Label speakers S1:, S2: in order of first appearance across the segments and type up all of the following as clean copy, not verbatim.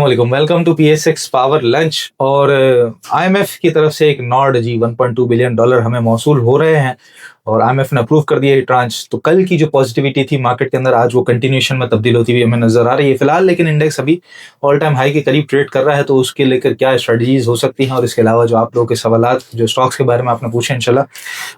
S1: वालेकुम, welcome to PSX power lunch. और IMF की तरफ से एक नॉर्ड जी $1.2 बिलियन हमें मौसूल हो रहे हैं और IMF ने अप्रूव कर दिया ये ट्रांच। तो कल की जो पॉजिटिविटी थी मार्केट के अंदर, आज वो कंटिन्यूएशन में तब्दील होती हुई हमें नजर आ रही है फिलहाल। लेकिन इंडेक्स अभी ऑल टाइम हाई के करीब ट्रेड कर रहा है, तो उसके लेकर क्या स्ट्रेटजीज हो सकती हैं और इसके अलावा जो आप लोगों के सवाल जो स्टॉक्स के बारे में आपने पूछे इंशाल्लाह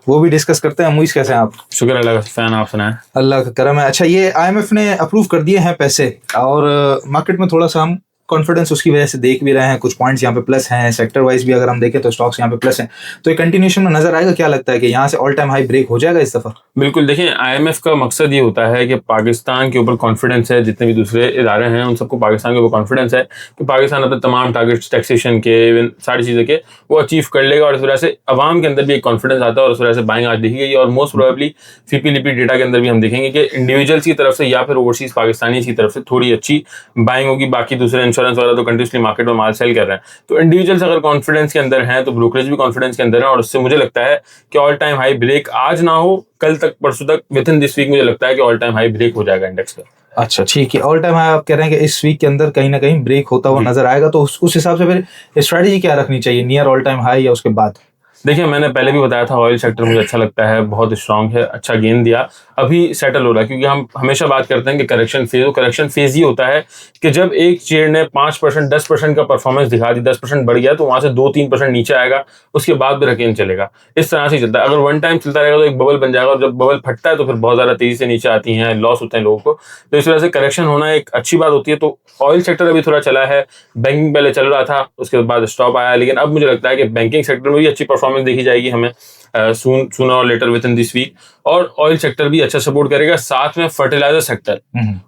S1: वो भी डिस्कस करते हैं। मुइस, कैसे हैं आप?
S2: शुक्र अल्लाह का, फैन आप सुनाएं।
S1: अल्लाह का करम है। अच्छा, ये IMF ने अप्रूव कर दिए हैं पैसे और मार्केट में थोड़ा सा हम कॉन्फिडेंस उसकी वजह से देख भी रहे हैं। कुछ पॉइंट्स यहाँ पे प्लस हैं, सेक्टर वाइज भी अगर हम देखें तो स्टॉक्स यहाँ पे प्लस हैं। तो ये कंटिन्यूएशन में नजर आएगा? क्या लगता है कि यहाँ से ऑल टाइम हाई ब्रेक हो जाएगा इस दफा?
S2: बिल्कुल, देखिए IMF का मकसद ये होता है कि पाकिस्तान के ऊपर कॉन्फिडेंस है, जितने भी दूसरे इदारे हैं उन सबको पाकिस्तान के ऊपर कॉन्फिडेंस है कि पाकिस्तान अपने तमाम टारगेट्स टैक्सेशन के, इवन सारी चीज़ें के, वो अचीव कर लेगा। और इस वजह से अवाम के अंदर भी एक कॉन्फिडेंस आता है और उस वजह से बाइंग आज देखी गई। और मोस्ट प्रोबेबली CP-LP डेटा के अंदर भी हम देखेंगे कि इंडिविजुअल्स की तरफ से या फिर ओवरसीज पाकिस्तानी की तरफ से थोड़ी अच्छी बाइंग होगी। बाकी दूसरे इंश्योरेंस वाला तो कंटिन्यूसली मार्केट में माल सेल कर रहे हैं। तो इंडिविजुअल्स अगर कॉन्फिडेंस के अंदर हैं तो ब्रोकरेज भी कॉन्फिडेंस के अंदर है। और उससे मुझे लगता है कि ऑल टाइम हाई ब्रेक आज ना हो, कल तक, परसों तक, विद इन दिस वीक मुझे लगता है कि ऑल टाइम हाई ब्रेक हो जाएगा इंडेक्स का।
S1: अच्छा, ठीक है। ऑल टाइम हाई आप कह रहे हैं कि इस वीक के अंदर कहीं ना कहीं ब्रेक होता हुआ नजर आएगा, तो उस हिसाब से फिर स्ट्रेटजी क्या रखनी चाहिए, नियर ऑल टाइम हाई या उसके बाद?
S2: देखिए, मैंने पहले भी बताया था ऑयल सेक्टर मुझे अच्छा लगता है, बहुत स्ट्रांग है, अच्छा गेन दिया, अभी सेटल हो रहा है। क्योंकि हम हमेशा बात करते हैं कि करेक्शन फेज ही होता है कि जब एक शेयर ने 5% 10% का परफॉर्मेंस दिखा दी, 10% बढ़ गया, तो वहां से 2-3% नीचे आएगा, उसके बाद भी रकेन चलेगा। इस तरह से चलता है। अगर वन टाइम चलता रहेगा तो एक बबल बन जाएगा, और जब बबल फटता है तो फिर बहुत ज्यादा तेजी से नीचे आती है, लॉस होते हैं लोगों को। तो इस वजह से करेक्शन होना एक अच्छी बात होती है। तो ऑयल सेक्टर अभी थोड़ा चला है, बैंकिंग पहले चल रहा था, उसके बाद स्टॉप आया, लेकिन अब मुझे लगता है कि बैंकिंग सेक्टर में भी अच्छी परफॉर्मेंस देखी जाएगी हमें सूनर और later within this week. और ऑयल सेक्टर भी अच्छा सपोर्ट करेगा, साथ में फर्टिलाइजर सेक्टर,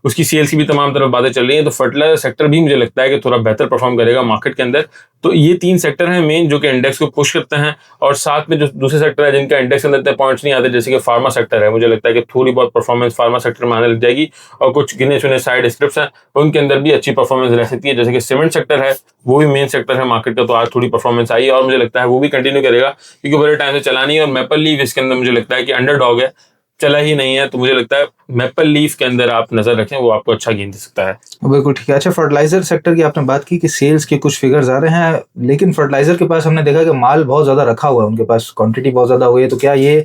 S2: उसकी सेल्स की भी तमाम तरफ बातें चल रही हैं, तो फर्टिलाइजर सेक्टर भी मुझे लगता है कि थोड़ा बेहतर परफॉर्म करेगा मार्केट के अंदर। तो ये 3 सेक्टर हैं मेन जो कि इंडेक्स को पुश करते हैं। और साथ में जो दूसरे सेक्टर है जिनका इंडेक्स के अंदर इतने पॉइंट्स नहीं आते, जैसे कि फार्मा सेक्टर है, मुझे लगता है कि थोड़ी बहुत परफॉर्मेंस फार्मा सेक्टर में आने लग जाएगी। और कुछ गिने चुने साइड स्क्रिप्ट्स हैं उनके अंदर भी अच्छी परफॉर्मेंस रह सकती है, जैसे कि सीमेंट सेक्टर है, वो भी मेन सेक्टर है मार्केट का, तो आज थोड़ी परफॉर्मेंस आई है और मुझे लगता है वो भी कंटिन्यू करेगा, क्योंकि बड़े टाइम से चला नहीं है। और मैपल लीफ इसके अंदर मुझे लगता है कि अंडरडॉग है, चला ही नहीं है, तो मुझे लगता है मैपल लीफ के अंदर आप नजर रखें, वो आपको अच्छा गेन दे सकता है।
S1: बिल्कुल ठीक है। अच्छा, फर्टिलाइजर सेक्टर की आपने बात की कि सेल्स के कुछ फिगर्स आ रहे हैं, लेकिन फर्टिलाइजर के पास हमने देखा कि माल बहुत ज्यादा रखा हुआ है, उनके पास क्वांटिटी बहुत ज्यादा हो गई है। तो क्या ये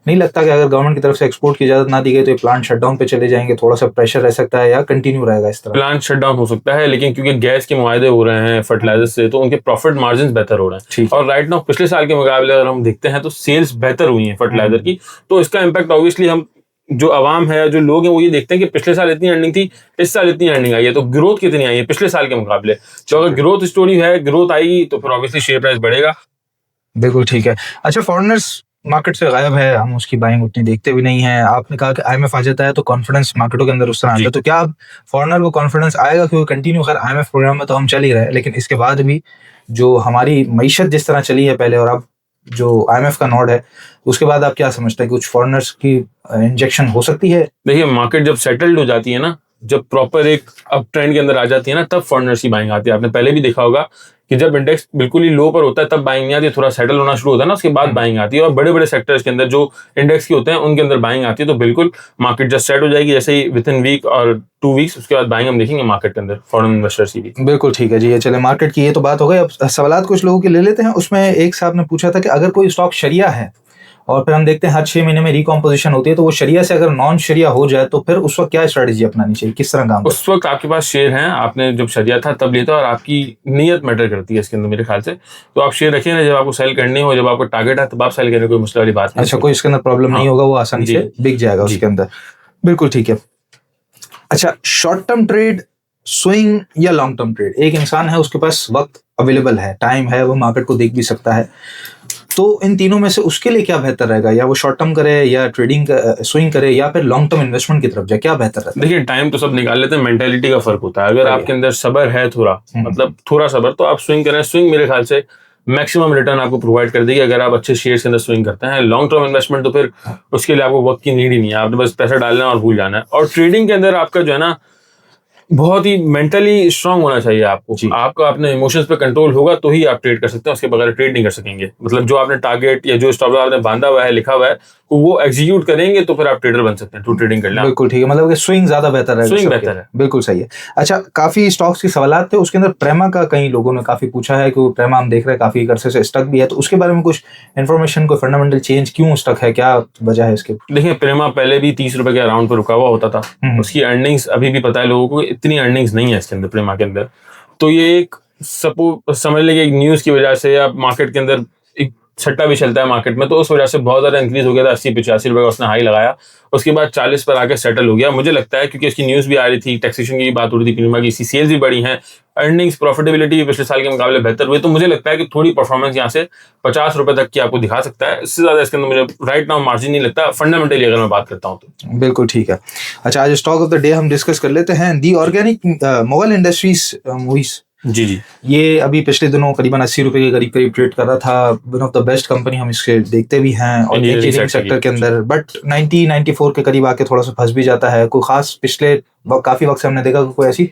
S1: नहीं लगता कि अगर गवर्नमेंट की तरफ से एक्सपोर्ट की इजाजत ना दी गई तो ये प्लांट शटडाउन पे चले जाएंगे, थोड़ा सा प्रेशर रह सकता है या कंटिन्यू रहेगा इस तरह?
S2: प्लांट शटडाउन हो सकता है, लेकिन क्योंकि गैस के मुआहदे हो रहे हैं फर्टिलाइजर से, तो उनके प्रॉफिट मार्जिन बेहतर हो रहे हैं। और राइट नाउ पिछले साल के मुकाबले अगर हम देखते हैं तो सेल्स बेहतर हुई है फर्टिलाइजर की। तो इसका इम्पैक्ट ऑब्वियसली हम जो अवाम है, जो लोग हैं, वो ये देखते हैं कि पिछले साल इतनी अर्निंग थी, इस साल इतनी अर्निंग आई है, तो ग्रोथ कितनी आई है पिछले साल के मुकाबले। तो अगर ग्रोथ स्टोरी है, ग्रोथ आएगी, तो फिर ऑब्वियसली शेयर प्राइस बढ़ेगा।
S1: बिल्कुल ठीक है। अच्छा, फॉरेनर्स मार्केट से गायब है, हम उसकी बाइंग उतनी देखते भी नहीं है। आपने कहा कि IMF आ जाता है तो कॉन्फिडेंस मार्केटों के अंदर उस तरह आता है, तो क्या अब फॉरेनर को कॉन्फिडेंस आएगा? क्योंकि कंटिन्यू खैर IMF प्रोग्राम में तो हम चल ही रहे, लेकिन इसके बाद भी जो हमारी मईशत जिस तरह चली है पहले और अब जो IMF का नोड है, उसके बाद आप क्या समझते हैं, कुछ फॉरेनर्स की इंजेक्शन हो सकती है?
S2: देखिए, मार्केट जब सेटल्ड हो जाती है ना, जब प्रॉपर एक अप ट्रेंड के अंदर आ जाती है ना, तब फॉरेनर्स की बाइंग आती है। आपने पहले भी देखा होगा कि जब इंडेक्स बिल्कुल ही लो पर होता है तब बाइंग नहीं आती, थोड़ा सेटल होना शुरू होता है ना, उसके बाद बाइंग आती है। और बड़े बड़े सेक्टर्स के अंदर जो इंडेक्स के होते हैं उनके अंदर बाइंग आती है। तो बिल्कुल मार्केट जस्ट सेट हो जाएगी जैसे ही विद इन वीक और 2 वीक्स, उसके बाद बाइंग हम देखेंगे मार्केट के अंदर फॉरेन इन्वेस्टर्स की भी।
S1: बिल्कुल ठीक है जी। ये चले, मार्केट की ये तो बात हो गई। अब सवालात कुछ लोगों के ले लेते हैं। उसमें एक साहब ने पूछा था कि अगर कोई स्टॉक शरिया है और फिर हम देखते हैं हर 6 महीने में रिकॉम्पोजिशन होती है, तो वो शरिया से अगर नॉन शरिया हो जाए तो फिर उस वक्त क्या स्ट्रेटजी अपनानी चाहिए, किस तरह काम?
S2: उस वक्त आपके पास शेयर हैं, आपने जब शरिया था तब लिया था, और आपकी नीयत मैटर करती है इसके अंदर मेरे ख्याल से। तो आप शेयर रखिए ना, जब आपको सेल करनी हो, जब आपको टारगेट है तब आप सेल करें, कोई मुश्किल वाली बात नहीं।
S1: अच्छा, कोई इसके अंदर प्रॉब्लम नहीं होगा, वो आसानी से बिक जाएगा उसके अंदर। बिल्कुल ठीक है। अच्छा, शॉर्ट टर्म ट्रेड, स्विंग या लॉन्ग टर्म ट्रेड? एक इंसान है, उसके पास वक्त अवेलेबल है, टाइम है, वो मार्केट को देख भी सकता है, तो इन तीनों में से उसके लिए क्या बेहतर रहेगा? या वो शॉर्ट टर्म करे, या ट्रेडिंग स्विंग करे, या फिर लॉन्ग टर्म इन्वेस्टमेंट की तरफ जाए? क्या बेहतर रहता है?
S2: देखिए, टाइम तो सब निकाल लेते हैं, मेंटेलिटी का फर्क होता है। अगर आपके अंदर सब्र है थोड़ा, मतलब थोड़ा सब्र, तो आप स्विंग करें। स्विंग मेरे ख्याल से मैक्सिमम रिटर्न आपको प्रोवाइड कर देगी अगर आप अच्छे शेयर्स के अंदर स्विंग करते हैं। लॉन्ग टर्म इन्वेस्टमेंट तो फिर उसके लिए आपको वक्त की नीड ही नहीं है, आपने बस पैसा डालना है और भूल जाना है। और ट्रेडिंग के अंदर आपका जो है ना, बहुत ही मेंटली स्ट्रांग होना चाहिए आपको। आपका अपने इमोशंस पे कंट्रोल होगा तो ही आप ट्रेड कर सकते हैं, उसके बगैर ट्रेड नहीं कर सकेंगे। मतलब जो आपने टारगेट या जो स्टॉप लॉस आपने बांधा हुआ है, लिखा हुआ है, वो एग्जीक्यूट करेंगे तो फिर आप ट्रेडर बन सकते हैं, ट्रू ट्रेडिंग कर लें।
S1: बिल्कुल ठीक है, मतलब कि स्विंग ज्यादा बेहतर है।
S2: स्विंग बेहतर है,
S1: बिल्कुल सही है। अच्छा, काफी स्टॉक्स के सवालात थे, उसके अंदर प्रेमा का कई लोगों ने काफी पूछा है कि प्रेमा हम देख रहे हैं काफी अरसे से स्टक भी है, तो उसके बारे में कुछ इन्फॉर्मेशन, कोई फंडामेंटल चेंज, क्यों स्टक है, क्या वजह है इसके?
S2: देखिए प्रेमा पहले भी 30 रुपए के अराउंड पर रुका हुआ होता था, उसकी अर्निंग्स अभी भी पता है लोगों को, इतनी अर्निंग्स नहीं है इसके अंदर, प्रेमा के अंदर। तो ये एक समझ लीजिए एक न्यूज की वजह से या मार्केट के अंदर एक छट्टा भी चलता है मार्केट में, तो उस वजह से बहुत ज्यादा इंक्रीज हो गया था। 80-85 रुपए का उसने हाई लगाया, उसके बाद 40 पर आके सेटल हो गया। मुझे लगता है क्योंकि इसकी न्यूज भी आ रही थी, टैक्सेशन की बात हो रही थी, प्रीमियम की, इसकी सेल्स भी बढ़ी हैं, अर्निंग्स प्रॉफिटेबिलिटी पिछले साल के मुकाबले बेहतर हुई, तो मुझे लगता है कि थोड़ी परफॉर्मेंस यहाँ से 50 रुपए तक की आपको दिखा सकता है। इससे ज्यादा इसके अंदर मुझे राइट नाउ मार्जिन नहीं लगता फंडामेंटली, अगर मैं बात करता हूँ तो।
S1: बिल्कुल ठीक है। अच्छा, आज स्टॉक ऑफ द डे हम डिस्कस कर लेते हैं दी ऑर्गेनिक मुगल इंडस्ट्रीज मूवीज।
S2: जी जी,
S1: ये अभी पिछले दिनों करीबन 80 रुपए के करीब ट्रेड कर रहा था। One of the best company हम इसके देखते भी हैं और इंजीनियरिंग सेक्टर के अंदर, बट 90-94 के करीब आके थोड़ा सा फंस भी जाता है। कोई खास पिछले काफी वक्त से हमने देखा कि कोई ऐसी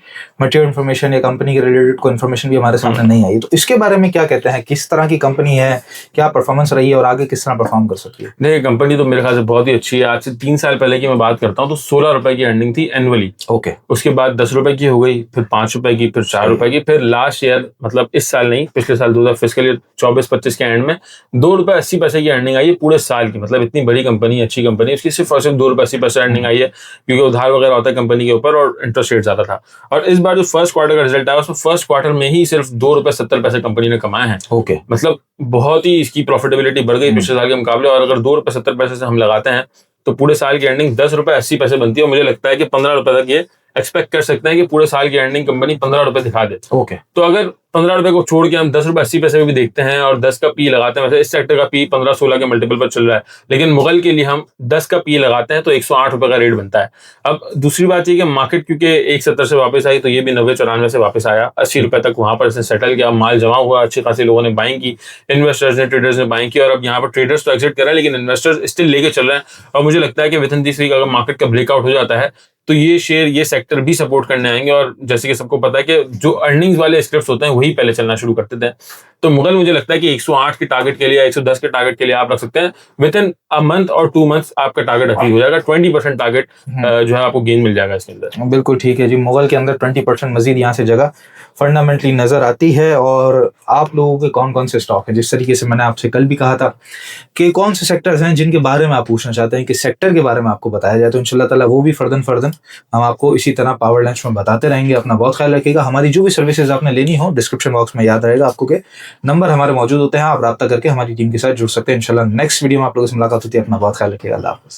S1: मटेरियल इन्फॉर्मेशन या कंपनी के रिलेटेड कोई इन्फॉर्मेशन भी हमारे सामने नहीं आई। तो इसके बारे में क्या कहते हैं, किस तरह की कंपनी है, क्या परफॉर्मेंस रही है और आगे किस तरह परफॉर्म कर सकती है?
S2: देखिए कंपनी तो मेरे ख्याल से बहुत ही अच्छी है। आज से 3 साल पहले की मैं बात करता हूँ तो 16 रुपए की अर्निंग थी एनुअली।
S1: ओके।
S2: उसके बाद 10 रुपए की हो गई, फिर 5 रुपए की, फिर 4 रुपए की, फिर लास्ट ईयर मतलब इस साल नहीं, पिछले साल 2000 फिस्कल ईयर 24-25 के एंड में 2 रुपए 80 पैसे की अर्निंग आई है पूरे साल की। मतलब इतनी बड़ी कंपनी, अच्छी कंपनी, उसकी सिर्फ और सिर्फ 2 रुपए 80 पैसे अर्निंग आई है, क्योंकि उधार वगैरह होता है कंपनी के ऊपर और इंटरेस्ट रेट ज्यादा था। और इस बार जो फर्स्ट क्वार्टर का रिजल्ट आया उसमें फर्स्ट क्वार्टर में ही सिर्फ 2 रुपए 70 पैसे कंपनी ने कमाए हैं।
S1: ओके।
S2: मतलब बहुत ही इसकी प्रॉफिटेबिलिटी बढ़ गई पिछले साल के मुकाबले। और अगर 2 रुपए 70 पैसे से हम लगाते हैं तो पूरे साल की अर्निंग 10 रुपए 80 पैसे बनती है। और मुझे लगता है कि 15 रुपए तक ये एक्सपेक्ट कर सकते हैं कि पूरे साल की अर्निंग कंपनी 15 रुपए दिखा दे।
S1: ओके।
S2: तो अगर 15 रुपए को छोड़ के हम 10 रुपए 80 पैसे में भी देखते हैं और 10 का पी लगाते हैं, वैसे इस सेक्टर का पी 15-16 के मल्टीपल पर चल रहा है, लेकिन मुगल के लिए हम 10 का पी लगाते हैं तो 108 रुपए का रेट बनता है। अब दूसरी बात ये कि मार्केट क्योंकि 170 से वापस आई तो ये भी 90-94 से वापस आया, 80 रुपए तक वहां पर इसने सेटल किया, माल जमा हुआ, अच्छी खासी लोगों ने बाइंग की, इन्वेस्टर्स ने, ट्रेडर्स ने बाइंग की। और अब यहाँ पर ट्रेडर्स तो एग्जिट कर रहे हैं लेकिन इन्वेस्टर्स स्टिल लेके चल रहे हैं। और मुझे लगता है कि विद इन दिस वीक अगर मार्केट का ब्रेकआउट हो जाता है तो ये शेयर, ये सेक्टर भी सपोर्ट करने आएंगे। और जैसे कि सबको पता है कि जो अर्निंग्स वाले स्क्रिप्ट्स होते हैं वही पहले चलना शुरू करते थे। तो मुगल मुझे लगता है कि 108 के टारगेट के लिए या 110 के टारगेट के लिए आप रख सकते हैं। विद इन अ मंथ और 2 मंथ्स आपका टारगेट अचीव हो जाएगा। 20% टारगेट जो है आपको गेन मिल जाएगा इसके अंदर।
S1: बिल्कुल ठीक है जी। मुगल के अंदर 20% मजीद यहाँ से जगह फंडामेंटली नजर आती है। और आप लोगों के कौन कौन से स्टॉक हैं, जिस तरीके से मैंने आपसे कल भी कहा था कि कौन से सेक्टर्स हैं जिनके बारे में आप पूछना चाहते हैं कि सेक्टर के बारे में आपको बताया जाए, तो इंशाल्लाह ताला वो भी फर्दन हम आपको इसी तरह पावर लंच में बताते रहेंगे। अपना बहुत ख्याल रखिएगा। हमारी जो भी सर्विसेज आपने लेनी हो डिस्क्रिप्शन बॉक्स में याद रहेगा आपको के नंबर हमारे मौजूद होते हैं, आप राब्ता करके हमारी टीम के साथ जुड़ सकते हैं। इंशाल्लाह नेक्स्ट वीडियो में आप लोगों से मुलाकात होती है। अपना बहुत ख्याल रखिएगा। अल्लाह हाफ़िज़।